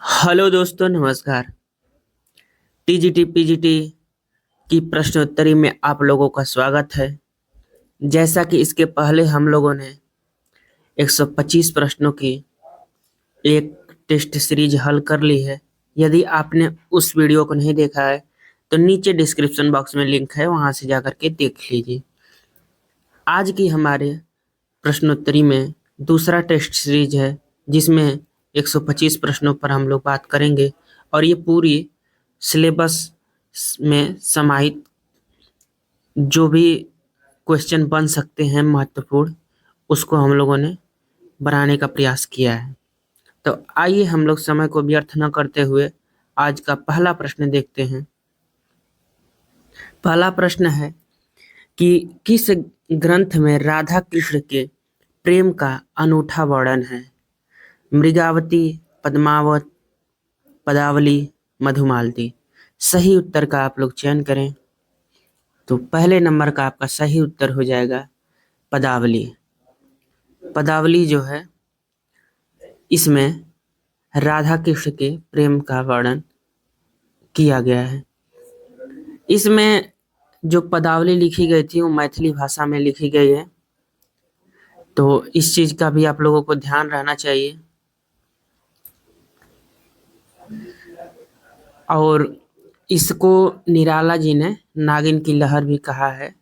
Hello दोस्तों, नमस्कार। TGT PGT की प्रश्नोत्तरी में आप लोगों का स्वागत है। जैसा कि इसके पहले हम लोगों ने 125 प्रश्नों की एक टेस्ट सीरीज हल कर ली है। यदि आपने उस वीडियो को नहीं देखा है तो नीचे डिस्क्रिप्शन बॉक्स में लिंक है, वहां से जाकर के देख लीजिए। आज की हमारे प्रश्नोत्तरी में दूसरा टेस्ट सीरीज है, जिसमें 125 प्रश्नों पर हम लोग बात करेंगे और ये पूरी सिलेबस में समाहित जो भी क्वेश्चन बन सकते हैं महत्वपूर्ण, उसको हम लोगों ने बनाने का प्रयास किया है। तो आइए हम लोग समय को व्यर्थ न करते हुए आज का पहला प्रश्न देखते हैं। पहला प्रश्न है कि किस ग्रंथ में राधा कृष्ण के प्रेम का अनूठा वर्णन है? मृगावती, पद्मावत, पदावली, मधुमालती। सही उत्तर का आप लोग चयन करें। तो पहले नंबर का आपका सही उत्तर हो जाएगा पदावली। पदावली जो है, इसमें राधा कृष्ण के प्रेम का वर्णन किया गया है। इसमें जो पदावली लिखी गई थी वो मैथिली भाषा में लिखी गई है, तो इस चीज का भी आप लोगों को ध्यान रहना चाहिए। और इसको निराला जी ने नागिन की लहर भी कहा है,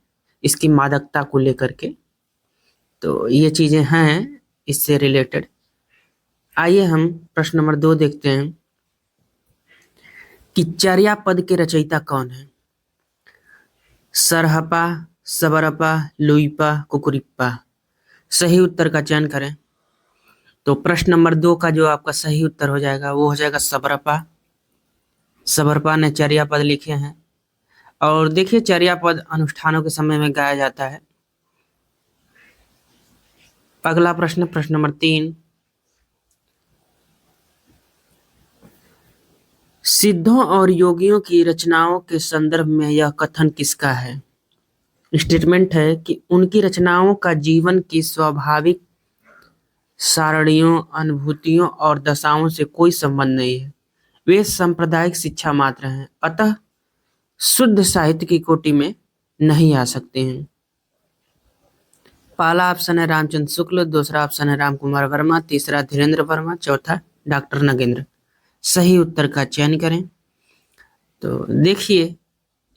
इसकी मादकता को लेकर के। तो ये चीजें हैं इससे रिलेटेड। आइए हम प्रश्न नंबर 2 देखते हैं कि चर्या पद के रचयिता कौन है? सरहपा, सबरपा, लुइपा, कुकुरिप्पा। सही उत्तर का चयन करें। तो प्रश्न नंबर 2 का जो आपका सही उत्तर हो जाएगा वो हो जाएगा सबरपा। सबरपा ने चर्या पद लिखे हैं। और देखिए, चर्या पद अनुष्ठानों के समय में गाया जाता है। अगला प्रश्न, प्रश्न नंबर 3। सिद्धों और योगियों की रचनाओं के संदर्भ में यह कथन किसका है? स्टेटमेंट है कि उनकी रचनाओं का जीवन की स्वाभाविक सारणियों, अनुभूतियों और दशाओं से कोई संबंध नहीं है। वे सांप्रदायिक शिक्षा मात्र हैं, अतः शुद्ध साहित्य की कोटि में नहीं आ सकते हैं। पहला ऑप्शन है रामचंद्र शुक्ल, दूसरा ऑप्शन है राम कुमार वर्मा, तीसरा धीरेन्द्र वर्मा, चौथा डॉक्टर नगेंद्र। सही उत्तर का चयन करें। तो देखिए,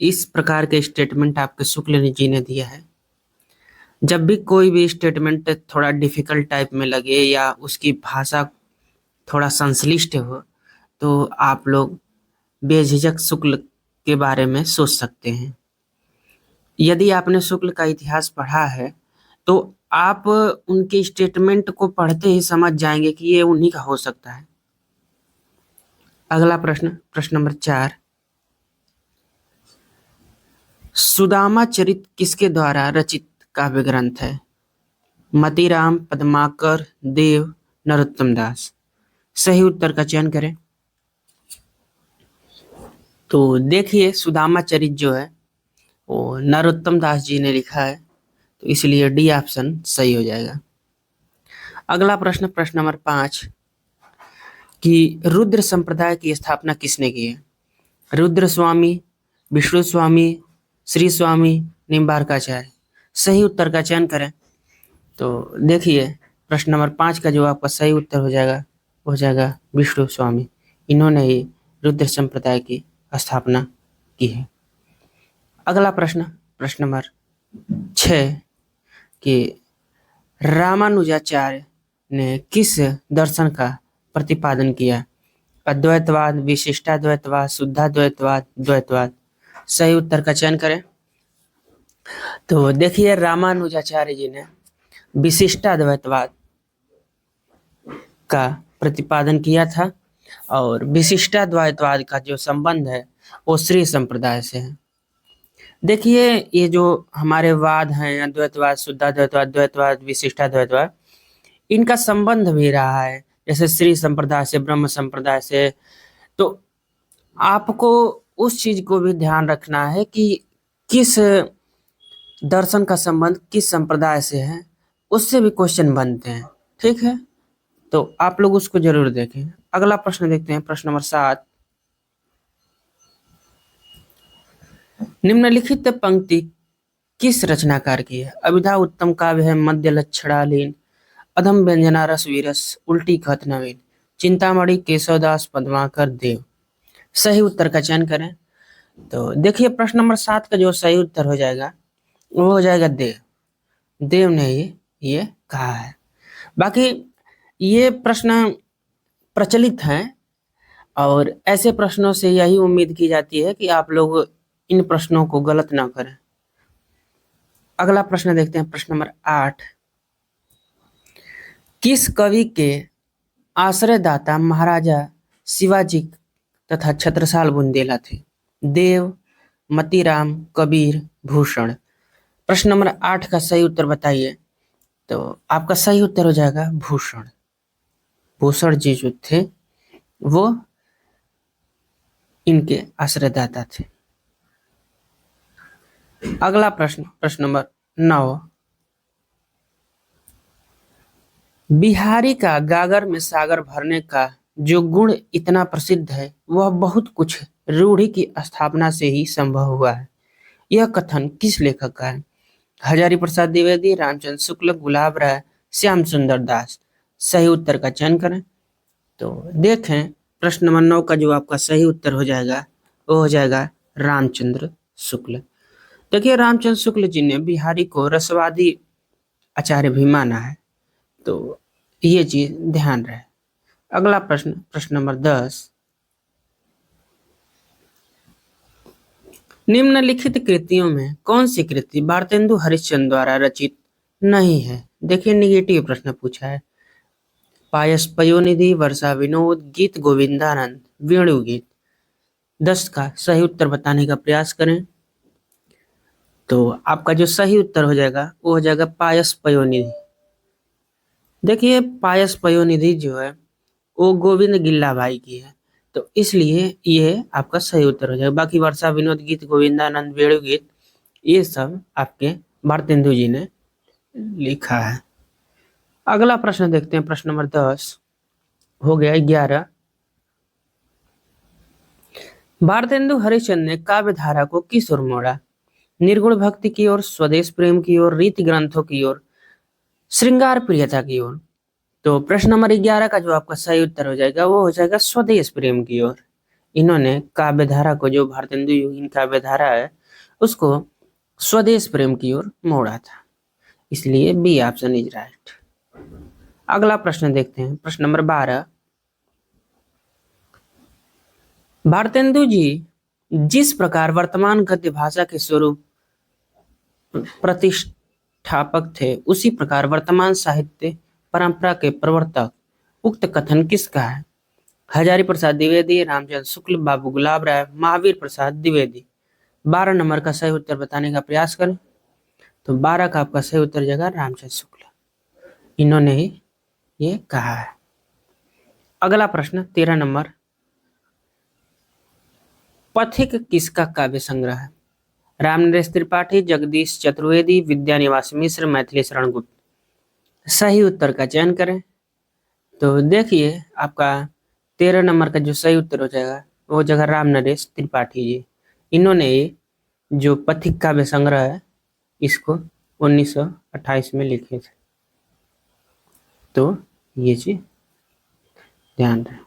इस प्रकार के स्टेटमेंट आपके शुक्ल जी ने दिया है। जब भी कोई भी स्टेटमेंट थोड़ा डिफिकल्ट टाइप में लगे या उसकी भाषा थोड़ा संश्लिष्ट हो, तो आप लोग बेझिझक शुक्ल के बारे में सोच सकते हैं। यदि आपने शुक्ल का इतिहास पढ़ा है तो आप उनके स्टेटमेंट को पढ़ते ही समझ जाएंगे कि ये उन्हीं का हो सकता है। अगला प्रश्न, प्रश्न नंबर 4। सुदामा चरित किसके द्वारा रचित काव्य ग्रंथ है? मतीराम, पद्माकर, देव, नरोत्तम दास। सही उत्तर का चयन करें। तो देखिए, सुदामा चरित जो है वो नरोत्तम दास जी ने लिखा है, तो इसलिए डी ऑप्शन सही हो जाएगा। अगला प्रश्न, प्रश्न नंबर 5 कि रुद्र संप्रदाय की स्थापना किसने की है? रुद्र स्वामी, विष्णु स्वामी, श्री स्वामी, निम्बारकाचार्य। सही उत्तर का चयन करें। तो देखिए, प्रश्न नंबर 5 का जो आपका सही उत्तर हो जाएगा वो हो जाएगा विष्णु स्वामी। इन्होंने ही रुद्र संप्रदाय की स्थापना की है। अगला प्रश्न, प्रश्न नंबर 6 कि रामानुजाचार्य ने किस दर्शन का प्रतिपादन किया? अद्वैतवाद, विशिष्टाद्वैतवाद, शुद्धाद्वैतवाद, द्वैतवाद। सही उत्तर का चयन करें। तो देखिए, रामानुजाचार्य जी ने विशिष्टाद्वैतवाद का प्रतिपादन किया था और विशिष्टाद्वैतवाद का जो संबंध है वो श्री संप्रदाय से है। देखिए, ये जो हमारे वाद हैं, अद्वैतवाद, शुद्धाद्वैतवाद, द्वैतवाद, विशिष्टाद्वैतवाद, इनका संबंध भी रहा है, जैसे श्री संप्रदाय से, ब्रह्म संप्रदाय से। तो आपको उस चीज को भी ध्यान रखना है कि किस दर्शन का संबंध किस संप्रदाय से है, उससे भी क्वेश्चन बनते हैं। ठीक है, तो आप लोग उसको जरूर देखें। अगला प्रश्न देखते हैं, प्रश्न नंबर 7। निम्नलिखित पंक्ति किस रचनाकार की है? अभिधा उत्तम काव्य है, मध्य लक्षणालीन, अधम व्यंजना रस विरस, उल्टी खत नवीन, चिंतामणि केशवदास पद्माकर देव। सही उत्तर का चयन करें। तो देखिए प्रश्न नंबर 7 का जो सही उत्तर हो जाएगा वो हो जाएगा देव। देव ने ये कहा है। बाकी ये प्रश्न प्रचलित हैं और ऐसे प्रश्नों से यही उम्मीद की जाती है कि आप लोग इन प्रश्नों को गलत ना करें। अगला प्रश्न देखते हैं, प्रश्न नंबर 8। किस कवि के आश्रयदाता महाराजा शिवाजी तथा छत्रसाल बुंदेला थे? देव, मतीराम, कबीर, भूषण। प्रश्न नंबर 8 का सही उत्तर बताइए। तो आपका सही उत्तर हो जाएगा भूषण। भूषण जी जो थे वो इनके आश्रयदाता थे। अगला प्रश्न, प्रश्न नंबर 9। बिहारी का गागर में सागर भरने का जो गुण इतना प्रसिद्ध है वह बहुत कुछ रूढ़ि की स्थापना से ही संभव हुआ है। यह कथन किस लेखक का है? हजारी प्रसाद द्विवेदी, रामचंद्र शुक्ल, गुलाब राय, श्याम सुंदर दास। सही उत्तर का चयन करें। तो देखें प्रश्न नंबर 9 का जो आपका सही उत्तर हो जाएगा वो हो जाएगा रामचंद्र शुक्ल। देखिए रामचंद्र शुक्ल जी ने बिहारी को रसवादी आचार्य भी माना है, तो ये चीज ध्यान रहे। अगला प्रश्न, प्रश्न नंबर 10। निम्नलिखित कृतियों में कौन सी कृति भारतेंदु हरिश्चंद्र द्वारा रचित नहीं है? देखिए निगेटिव प्रश्न पूछा है। पायस पयोनिधि, वर्षा विनोद, गीत गोविंदानंद, वेणु गीत। 10 का सही उत्तर बताने का प्रयास करें। तो आपका जो सही उत्तर हो जाएगा वो हो जाएगा पायस पयोनिधि। देखिए पायस पयोनिधि जो है वो गोविंद गिल्ला भाई की है, तो इसलिए ये आपका सही उत्तर हो जाएगा। बाकी वर्षा विनोद, गीत गोविंदानंद, वेणु गीत ये सब आपके भारतेंदु जी ने लिखा है। अगला प्रश्न देखते हैं, प्रश्न नंबर 10 हो गया 11। भारतेंदु हरिश्चंद्र ने काव्य धारा को किस ओर मोड़ा? निर्गुण भक्ति की ओर, स्वदेश प्रेम की ओर, रीति ग्रंथों की ओर, श्रृंगार प्रियता की ओर। तो प्रश्न नंबर 11 का जो आपका सही उत्तर हो जाएगा वो हो जाएगा स्वदेश प्रेम की ओर। इन्होंने काव्य धारा को, जो भारतेंदु योगी काव्य धारा है उसको स्वदेश प्रेम की ओर मोड़ा था, इसलिए बी ऑप्शन इज राइट। अगला प्रश्न देखते हैं, प्रश्न नंबर 12। भारतेंदु जी जिस प्रकार वर्तमान गद्य भाषा के स्वरूप प्रतिष्ठापक थे उसी प्रकार वर्तमान साहित्य परंपरा के प्रवर्तक। उक्त कथन किसका है? हजारी प्रसाद द्विवेदी, रामचंद्र शुक्ल, बाबू गुलाब राय, महावीर प्रसाद द्विवेदी। 12 नंबर का सही उत्तर बताने का प्रयास करें। तो 12 का आपका सही उत्तर जाएगा रामचंद्र शुक्ल। इन्होंने ही ये कहा है। अगला प्रश्न 13 नंबर। पथिक किसका काव्य संग्रह है? रामनरेश त्रिपाठी, जगदीश चतुर्वेदी, विद्यानिवास मिश्र, मैथिली शरण गुप्त। सही उत्तर का चयन करें। तो देखिए आपका 13 नंबर का जो सही उत्तर हो जाएगा वो जगह रामनरेश त्रिपाठी जी। इन्होंने जो पथिक काव्य संग्रह है इसको 1928 में लिखे थे, तो ये चीज ध्यान रहे।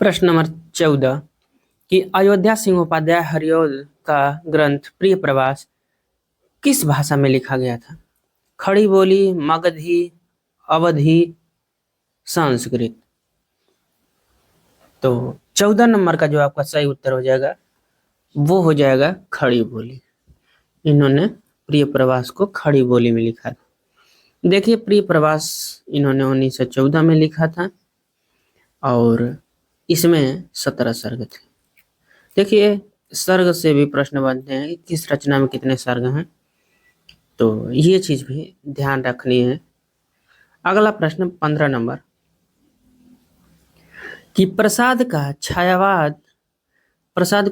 प्रश्न नंबर 14 कि अयोध्या सिंहोपाध्याय हरिऔध का ग्रंथ प्रिय प्रवास किस भाषा में लिखा गया था? खड़ी बोली, मगधी, अवधी, संस्कृत। तो 14 नंबर का जो आपका सही उत्तर हो जाएगा वो हो जाएगा खड़ी बोली। इन्होंने प्रिय प्रवास को खड़ी बोली में लिखा था। देखिए प्रिय प्रवास इन्होंने 1914 में लिखा था और इसमें 17 सर्ग थे। देखिए सर्ग से भी प्रश्न बनते हैं कि किस रचना में कितने सर्ग हैं, तो ये चीज भी ध्यान रखनी है। अगला प्रश्न 15 नंबर कि प्रसाद को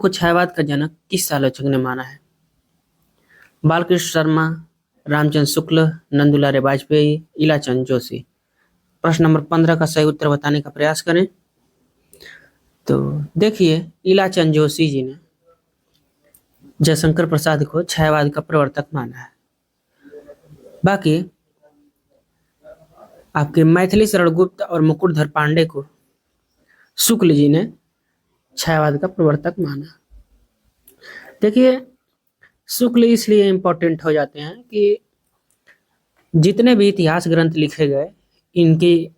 छायावाद का जनक किस आलोचक ने माना है? बालकृष्ण शर्मा, रामचंद्र शुक्ल, नंदुलारे वाजपेयी, इलाचंद जोशी। प्रश्न नंबर 15 का सही उत्तर बताने का प्रयास करें। तो देखिए, इलाचंद जोशी जी ने जयशंकर प्रसाद को छायावाद का प्रवर्तक माना है। बाकी आपके मैथिली शरण गुप्त और मुकुटधर पांडे को शुक्ल जी ने छायावाद का प्रवर्तक माना। देखिए, शुक्ल इसलिए इम्पोर्टेंट हो जाते हैं कि जितने भी इतिहास ग्रंथ लिखे गए, इनके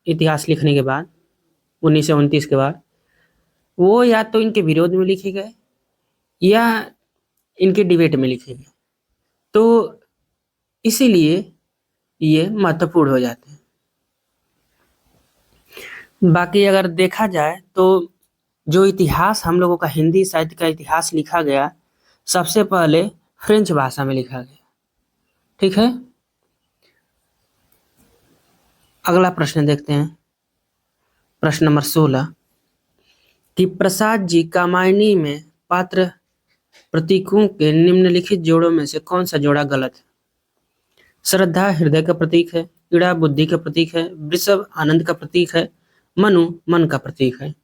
इतिहास लिखने के बाद 1929 के बाद, वो या तो इनके विरोध में लिखे गए या इनके डिबेट में लिखे गए, तो इसीलिए ये महत्वपूर्ण हो जाते हैं। बाकी अगर देखा जाए तो जो इतिहास हम लोगों का, हिंदी साहित्य का इतिहास लिखा गया, सबसे पहले फ्रेंच भाषा में लिखा गया। ठीक है, अगला प्रश्न देखते हैं। प्रश्न नंबर 16 कि प्रसाद जी कामायनी में पात्र प्रतीकों के निम्नलिखित जोड़ों में से कौन सा जोड़ा गलत है? श्रद्धा हृदय का प्रतीक है, इड़ा बुद्धि का प्रतीक है, वृषभ आनंद का प्रतीक है, मनु मन का प्रतीक है।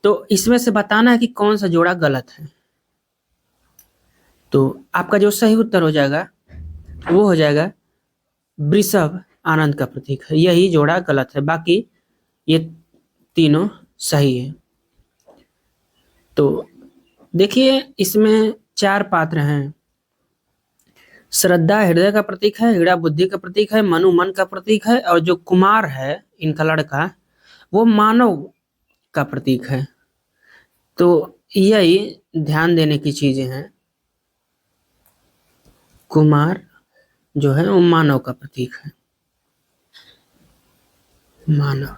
तो इसमें से बताना है कि कौन सा जोड़ा गलत है। तो आपका जो सही उत्तर हो जाएगा वो हो जाएगा वृषभ आनंद का प्रतीक है, यही जोड़ा गलत है, बाकी ये तीनों सही है। तो देखिए, इसमें 4 पात्र हैं। श्रद्धा हृदय का प्रतीक है, इड़ा बुद्धि का प्रतीक है, मनु मन का प्रतीक है, और जो कुमार है इनका लड़का, वो मानव का प्रतीक है। तो यही ध्यान देने की चीजें हैं। कुमार जो है वो मानव का प्रतीक है, मानव।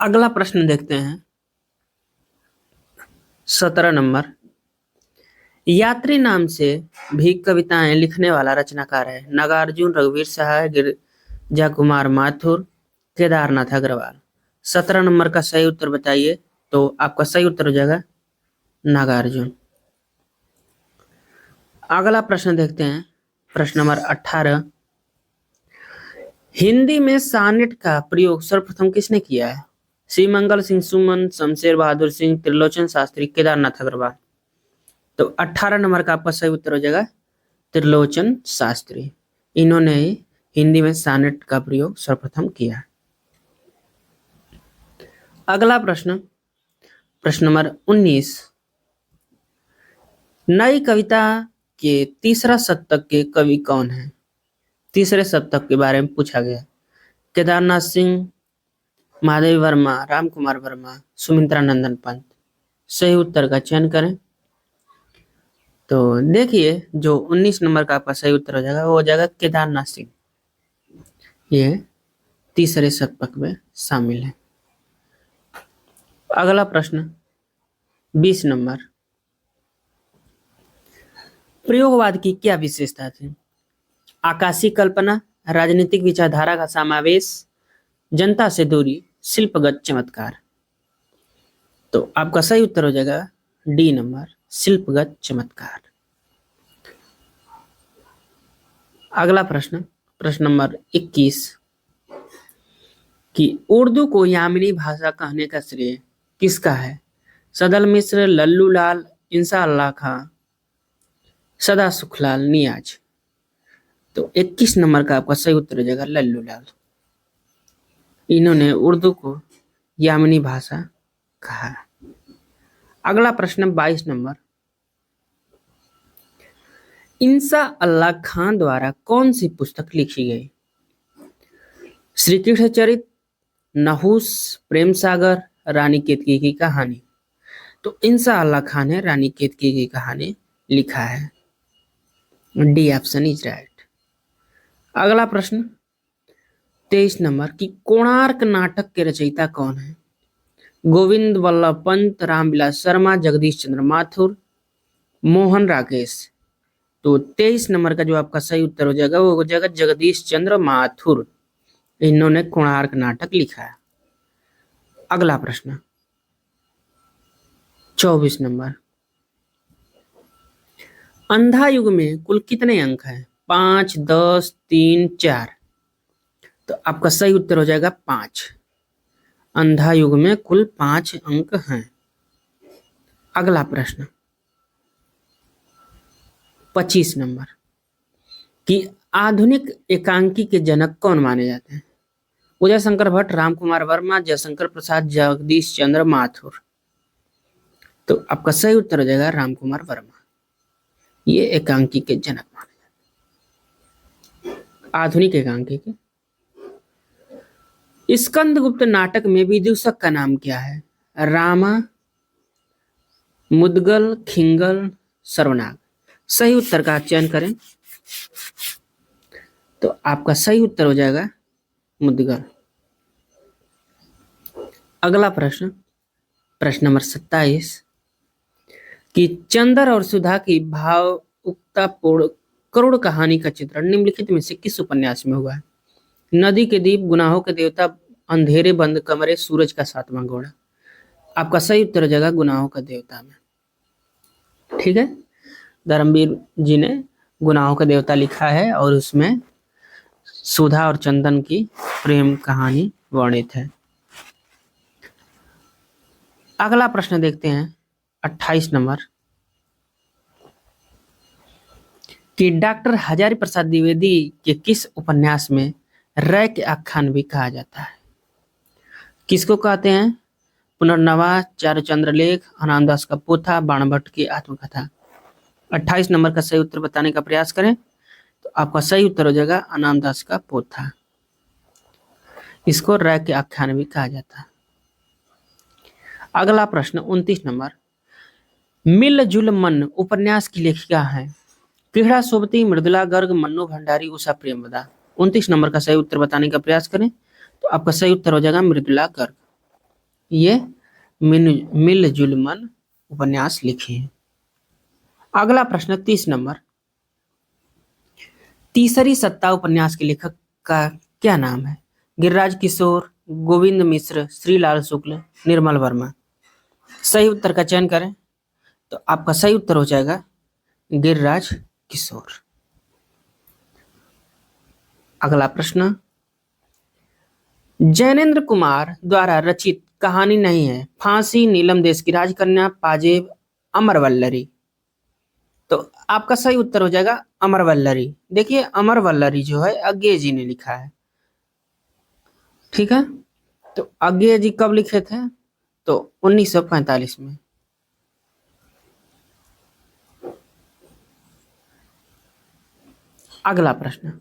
अगला प्रश्न देखते हैं, 17 नंबर। यात्री नाम से भी कविताएं लिखने वाला रचनाकार है? नागार्जुन, रघुवीर सहाय, गिरिजा कुमार माथुर, केदारनाथ अग्रवाल। 17 नंबर का सही उत्तर बताइए। तो आपका सही उत्तर हो जाएगा नागार्जुन। अगला प्रश्न देखते हैं, प्रश्न नंबर 18। हिंदी में सानेट का प्रयोग सर्वप्रथम किसने किया है? श्रीमंगल सिंह सुमन, शमशेर बहादुर सिंह, त्रिलोचन शास्त्री, केदारनाथ अग्रवाल। तो 18 नंबर का आपका सही उत्तर हो जाएगा त्रिलोचन शास्त्री। इन्होंने हिंदी में सानेट का प्रयोग सर्वप्रथम किया। अगला प्रश्न, प्रश्न नंबर 19। नई कविता के तीसरा शतक के कवि कौन है? तीसरे शतक के बारे में पूछा गया। केदारनाथ सिंह, महादेवी वर्मा, राम कुमार वर्मा, सुमित्रा नंदन पंत। सही उत्तर का चयन करें। तो देखिए, जो 19 नंबर का आपका सही उत्तर हो जाएगा वो हो जाएगा केदारनाथ सिंह। ये तीसरे शतक में शामिल है। अगला प्रश्न 20 नंबर। प्रयोगवाद की क्या विशेषता थी? आकाशीय कल्पना, राजनीतिक विचारधारा का समावेश, जनता से दूरी, शिल्पगत चमत्कार। तो आपका सही उत्तर हो जाएगा डी नंबर, शिल्पगत चमत्कार। अगला प्रश्न, प्रश्न नंबर 21 कि उर्दू को यामिनी भाषा कहने का श्रेय किसका है? सदल मिश्र, लल्लू लाल, इंसा अल्लाह खां, सदा सुखलाल नियाज। तो 21 नंबर का आपका सही उत्तर हो जाएगा लल्लू लाल। इन्होंने उर्दू को यामिनी भाषा कहा। अगला प्रश्न 22 नंबर। इंसा अल्लाह खां द्वारा कौन सी पुस्तक लिखी गई? श्री कृष्ण चरित, नहुस, प्रेम सागर, रानी केतकी की कहानी। तो इंसा अल्लाह खान ने रानी केतकी की कहानी लिखा है। D option is right. अगला प्रश्न 23 नंबर कि कोणार्क नाटक के रचयिता कौन है? गोविंद वल्लभ पंत, रामविलास शर्मा, जगदीश चंद्र माथुर, मोहन राकेश। तो 23 नंबर का जो आपका सही उत्तर हो जाएगा वो हो जाएगा जगदीश चंद्र माथुर। इन्होंने कोणार्क नाटक लिखा है। अगला प्रश्न 24 नंबर। अंधा युग में कुल कितने अंक हैं? 5, 10, 3, 4। तो आपका सही उत्तर हो जाएगा 5। अंधा युग में कुल 5 अंक हैं। अगला प्रश्न 25 नंबर कि आधुनिक एकांकी के जनक कौन माने जाते हैं? उदय शंकर भट्ट, राम कुमार वर्मा, जयशंकर प्रसाद, जगदीश चंद्र माथुर। तो आपका सही उत्तर हो जाएगा राम कुमार वर्मा। ये एकांकी के जनक माने जाते हैं, आधुनिक एकांकी के। स्कंदगुप्त नाटक में विदूषक का नाम क्या है? रामा, मुदगल, खिंगल, सर्वनाग। सही उत्तर का चयन करें तो आपका सही उत्तर हो जाएगा मुदगल। अगला प्रश्न, प्रश्न नंबर 27 कि चंदर और सुधा की भावुकतापूर्ण करुण कहानी का चित्रण निम्नलिखित में से किस उपन्यास में हुआ है? नदी के दीप, गुनाहों के देवता, अंधेरे बंद कमरे, सूरज का 7वां घोड़ा। आपका सही उत्तर हो जाएगा गुनाहों का देवता में। ठीक है, धर्मवीर जी ने गुनाहों का देवता लिखा है और उसमें सुधा और चंदन की प्रेम कहानी वर्णित है। अगला प्रश्न देखते हैं 28 नंबर कि डॉक्टर हजारी प्रसाद द्विवेदी के किस उपन्यास में रय के आख्यान भी कहा जाता है? किसको कहते हैं? पुनर्नवा, चारुचंद्र लेख, अनामदास का पोथा, बाणभट्ट की आत्मकथा। 28 नंबर का सही उत्तर बताने का प्रयास करें तो आपका सही उत्तर हो जाएगा अनामदास का पोथा। इसको रय के आख्यान भी कहा जाता है। अगला प्रश्न 29 नंबर मिल-जुल मन उपन्यास की लेखिका है? किहड़ा सोबती, मृदुला गर्ग, मन्नू भंडारी, उषा प्रेमवदा। 29 नंबर का सही उत्तर बताने का प्रयास करें तो आपका सही उत्तर हो जाएगा मृदुला गर्ग। ये मिल-जुल मन उपन्यास लिखे हैं। अगला प्रश्न 30 नंबर तीसरी सत्ता उपन्यास के लेखक का क्या नाम है? गिरिराज किशोर, गोविंद मिश्र, श्रीलाल शुक्ल, निर्मल वर्मा। सही उत्तर का चयन करें तो आपका सही उत्तर हो जाएगा गिरिराज किशोर। अगला प्रश्न जैनेन्द्र कुमार द्वारा रचित कहानी नहीं है? फांसी, नीलम देश की राजकन्या, पाजेब, अमरवल्लरी। तो आपका सही उत्तर हो जाएगा अमरवल्लरी। देखिए अमरवल्लरी जो है अज्ञेय जी ने लिखा है। ठीक है, तो अज्ञेय जी कब लिखे थे? तो 1945 में। अगला प्रश्न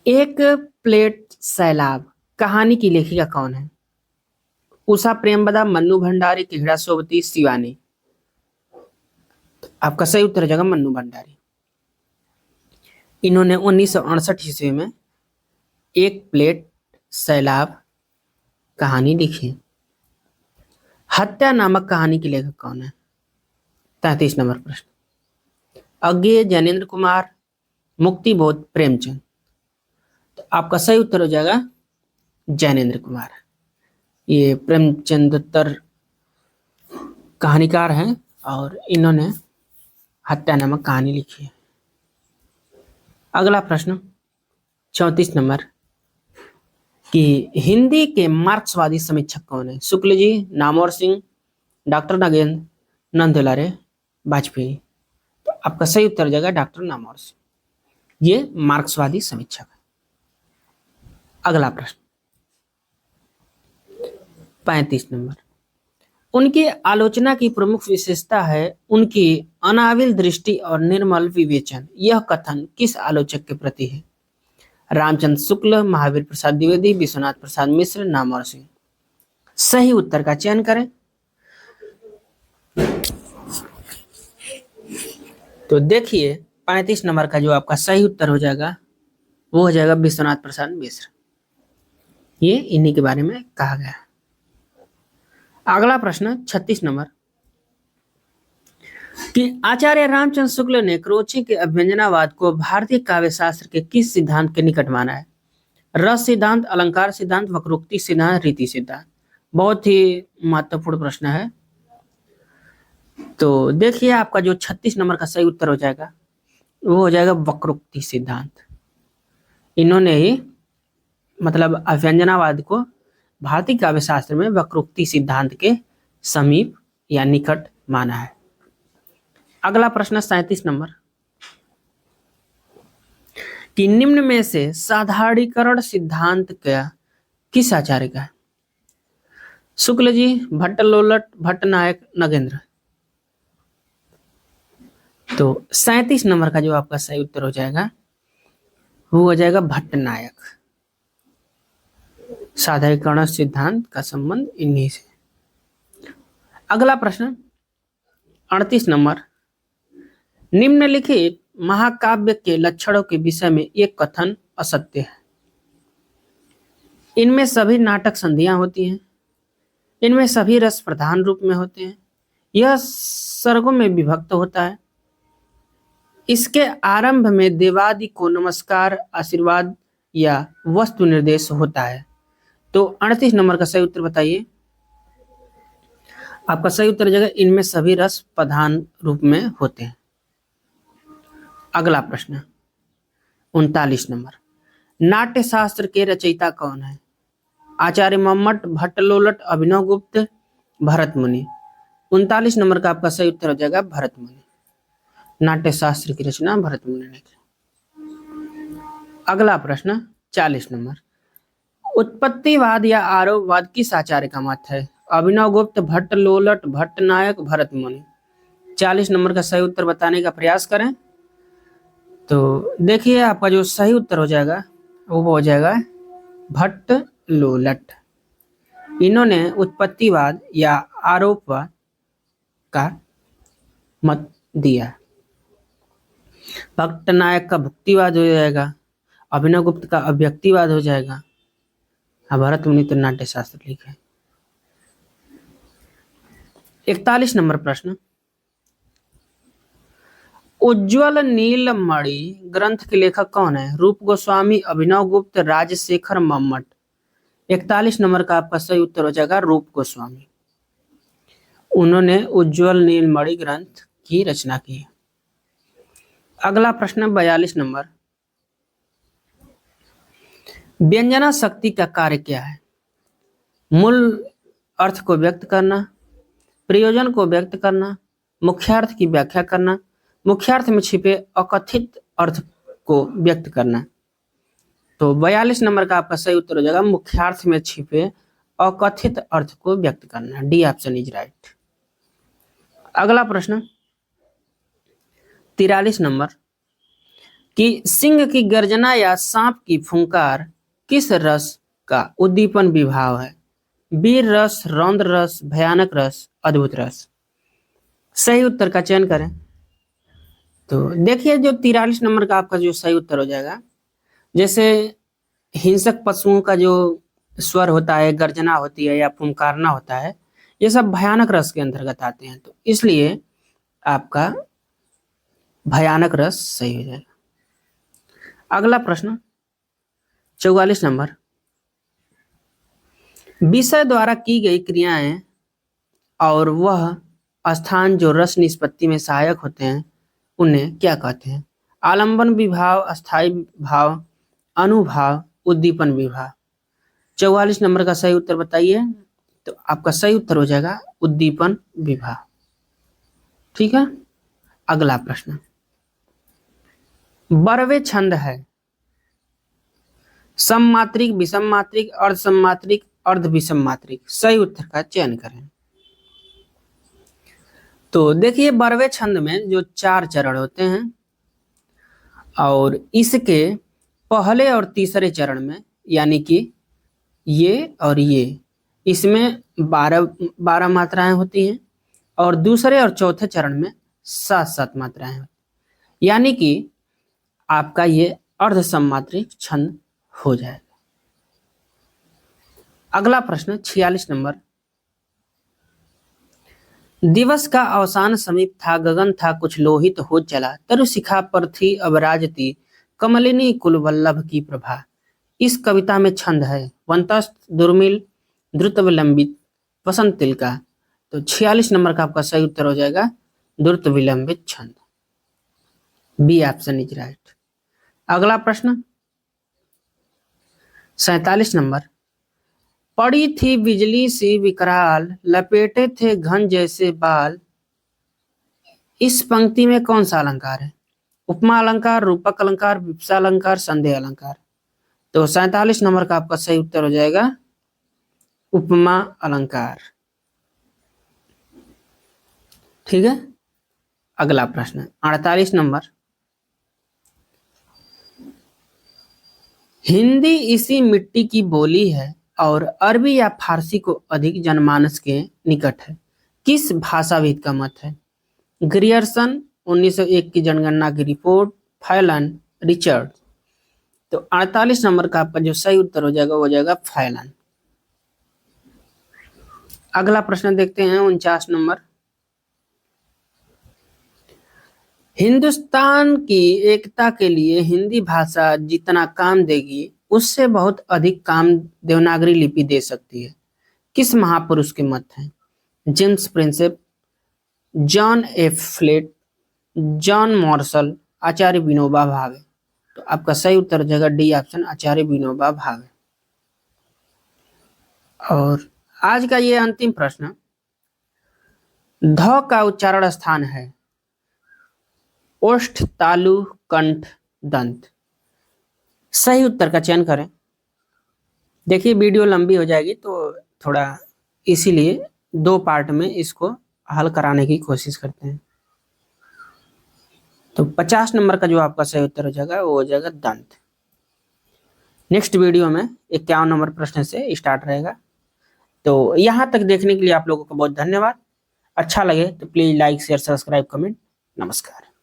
एक प्लेट सैलाब कहानी की लेखिका कौन है? उषा प्रेमवदा, मन्नू भंडारी, किहड़ा सोबती, शिवानी। आपका सही उत्तर हो जाएगा मन्नू भंडारी। इन्होंने 1968 ईस्वी में एक प्लेट सैलाब कहानी लिखी। हत्या नामक कहानी के लेखक कौन है? 33 नंबर प्रश्न अज्ञेय, जैनेन्द्र कुमार, मुक्तिबोध, प्रेमचंद। तो आपका सही उत्तर हो जाएगा जैनेन्द्र कुमार। ये प्रेमचंदोत्तर कहानीकार हैं और इन्होंने हत्या नामक कहानी लिखी है। अगला प्रश्न 34 नंबर कि हिंदी के मार्क्सवादी समीक्षक कौन है? शुक्ल जी, नामवर सिंह, डॉक्टर नागेंद्र, नंदुलारे, वाजपेयी। तो आपका सही उत्तर हो जाएगा डॉक्टर नामवर सिंह। ये मार्क्सवादी समीक्षक है। अगला प्रश्न 35 नंबर उनकी आलोचना की प्रमुख विशेषता है उनकी अनाविल दृष्टि और निर्मल विवेचन। यह कथन किस आलोचक के प्रति है? रामचंद्र शुक्ल, महावीर प्रसाद द्विवेदी, विश्वनाथ प्रसाद मिश्र, नामवर सिंह। सही उत्तर का चयन करें तो देखिए 35 नंबर का जो आपका सही उत्तर हो जाएगा वो हो जाएगा विश्वनाथ प्रसाद मिश्र। ये इन्हीं के बारे में कहा गया है। अगला प्रश्न 36 नंबर कि आचार्य रामचंद्र शुक्ल ने क्रोची के अभ्यंजनावाद को भारतीय काव्य शास्त्र के किस सिद्धांत के निकट माना है? रस सिद्धांत, अलंकार सिद्धांत, वक्रोक्ति सिद्धांत, रीति सिद्धांत। बहुत ही महत्वपूर्ण प्रश्न है। तो देखिए आपका जो 36 नंबर का सही उत्तर हो जाएगा वो हो जाएगा वक्रोक्ति सिद्धांत। इन्होंने ही मतलब अव्यंजनावाद को भारतीय काव्य शास्त्र में वक्रोक्ति सिद्धांत के समीप या निकट माना है। अगला प्रश्न 37 नंबर कि निम्न में से साधारणीकरण सिद्धांत का किस आचार्य का है? शुक्ल जी, भट्ट लोलट, भट्टनायक, नगेंद्र। तो 37 नंबर का जो आपका सही उत्तर हो जाएगा वो हो जाएगा भट्टनायक। साधारणीकरण सिद्धांत का संबंध इन्हीं से। अगला प्रश्न 38 नंबर निम्नलिखित महाकाव्य के लक्षणों के विषय में एक कथन असत्य है। इनमें सभी नाटक संधियां होती हैं, इनमें सभी रस प्रधान रूप में होते हैं, यह सर्गों में विभक्त होता है, इसके आरंभ में देवादि को नमस्कार, आशीर्वाद या वस्तु निर्देश होता है। तो 38 नंबर का सही उत्तर बताइए। आपका सही उत्तर जगह इनमें सभी रस प्रधान रूप में होते हैं। अगला प्रश्न 39 नंबर नाट्य शास्त्र के रचयिता कौन है? आचार्य मम्मट, भट्टलोलट, अभिनव गुप्त, भरत मुनि। 39 नंबर का आपका सही उत्तर हो जाएगा भरत मुनि। नाट्य शास्त्र की रचना भरत मुनि ने की। अगला प्रश्न 40 नंबर उत्पत्तिवाद या आरोपवाद किस आचार्य का मत है? अभिनव गुप्त, भट्टलोलट, भट्टनायक, भरत मुनि। 40 नंबर का सही उत्तर बताने का प्रयास करें। तो देखिए आपका जो सही उत्तर हो जाएगा वो हो जाएगा भट्टलोलट। इन्होंने उत्पत्तिवाद या आरोपवाद का मत दिया। भट्टनायक का भुक्तिवाद हो जाएगा, अभिनव गुप्त का अव्यक्तिवाद हो जाएगा, भरत मुनि तो नाट्य शास्त्र लिखे। 41 नंबर प्रश्न उज्ज्वल नीलमणि ग्रंथ के लेखक कौन है? रूप गोस्वामी, अभिनव गुप्त, राजशेखर, मम्मट। 41 नंबर का आपका सही उत्तर हो जाएगा रूप गोस्वामी। उन्होंने उज्ज्वल नीलमणि ग्रंथ की रचना की है। अगला प्रश्न 42 नंबर व्यंजना शक्ति का कार्य क्या है? मूल अर्थ को व्यक्त करना, प्रयोजन को व्यक्त करना, मुख्यार्थ की व्याख्या करना, मुख्यार्थ में छिपे अकथित अर्थ को व्यक्त करना। तो 42 नंबर का आपका सही उत्तर हो जाएगा मुख्यार्थ में छिपे अकथित अर्थ को व्यक्त करना। D option is right. अगला प्रश्न 43 नंबर कि सिंह की गर्जना या सांप की फुंकार किस रस का उद्दीपन विभाव है? वीर रस, रौद्र रस, भयानक रस, अद्भुत रस। सही उत्तर का चयन करें। तो देखिए जो 43 नंबर का आपका जो सही उत्तर हो जाएगा, जैसे हिंसक पशुओं का जो स्वर होता है, गर्जना होती है या फुंकारना होता है, ये सब भयानक रस के अंतर्गत आते हैं। तो इसलिए आपका भयानक रस सही हो जाएगा। अगला प्रश्न 44 नंबर विषय द्वारा की गई क्रियाएं और वह स्थान जो रस निष्पत्ति में सहायक होते हैं उन्हें क्या कहते हैं? आलंबन विभाव, अस्थायी भाव, अनुभाव, उद्दीपन विभाव। 44 नंबर का सही उत्तर बताइए। तो आपका सही उत्तर हो जाएगा उद्दीपन विभाव। ठीक है। अगला प्रश्न बरवे छंद है सममात्रिक, विषम मात्रिक, अर्ध सममात्रिक, अर्ध विषम मात्रिक। सही उत्तर का चयन करें। तो देखिए बरवे छंद में जो 4 चरण होते हैं और इसके पहले और तीसरे चरण में यानी कि ये और ये, इसमें 12 मात्राएं होती हैं और दूसरे और चौथे चरण में 7 मात्राएं होती हैं, यानी कि आपका ये अर्ध सममात्रिक छंद हो जाएगा। अगला प्रश्न 46 नंबर दिवस का अवसान समीप था, गगन था कुछ लोहित हो चला, तरु शिखा पर थी अब राजती, कमलिनी कुल वल्लभ की प्रभा। इस कविता में छंद है वंतस्थ, दुर्मिल, द्रुत विलंबित, वसंत तिलका। तो 46 नंबर का आपका सही उत्तर हो जाएगा द्रुत विलंबित छंद। B option is right. अगला प्रश्न 47 नंबर, पड़ी थी बिजली सी विकराल, लपेटे थे घन जैसे बाल, इस पंक्ति में कौन सा अलंकार है? उपमा अलंकार, रूपक अलंकार, विपसा अलंकार, संदेह अलंकार। तो 47 नंबर का आपका सही उत्तर हो जाएगा उपमा अलंकार। ठीक है। अगला प्रश्न 48 नंबर, हिंदी इसी मिट्टी की बोली है और अरबी या फारसी को अधिक जनमानस के निकट है, किस भाषाविद का मत है? ग्रियर्सन, 1901 की जनगणना की रिपोर्ट, फैलन, रिचर्ड। तो 48 नंबर का आपका जो सही उत्तर हो जाएगा वो हो जाएगा फैलन। अगला प्रश्न देखते हैं 49 नंबर, हिंदुस्तान की एकता के लिए हिंदी भाषा जितना काम देगी उससे बहुत अधिक काम देवनागरी लिपि दे सकती है, किस महापुरुष के मत हैं? James Prinsep, John F Fleet, John Marshall, Acharya Vinoba Bhave. तो आपका सही उत्तर हो जाएगा डी ऑप्शन, आचार्य विनोबा भावे। और आज का ये अंतिम प्रश्न, ध का उच्चारण स्थान है ओष्ठ, तालु, कंठ, दंत। सही उत्तर का चयन करें। देखिए वीडियो लंबी हो जाएगी तो थोड़ा इसीलिए 2 पार्ट में इसको हल कराने की कोशिश करते हैं। तो 50 नंबर का जो आपका सही उत्तर हो जाएगा वो हो जाएगा दंत। नेक्स्ट वीडियो में 51 नंबर प्रश्न से स्टार्ट रहेगा। तो यहाँ तक देखने के लिए आप लोगों का बहुत धन्यवाद। अच्छा लगे तो please like share subscribe comment. नमस्कार।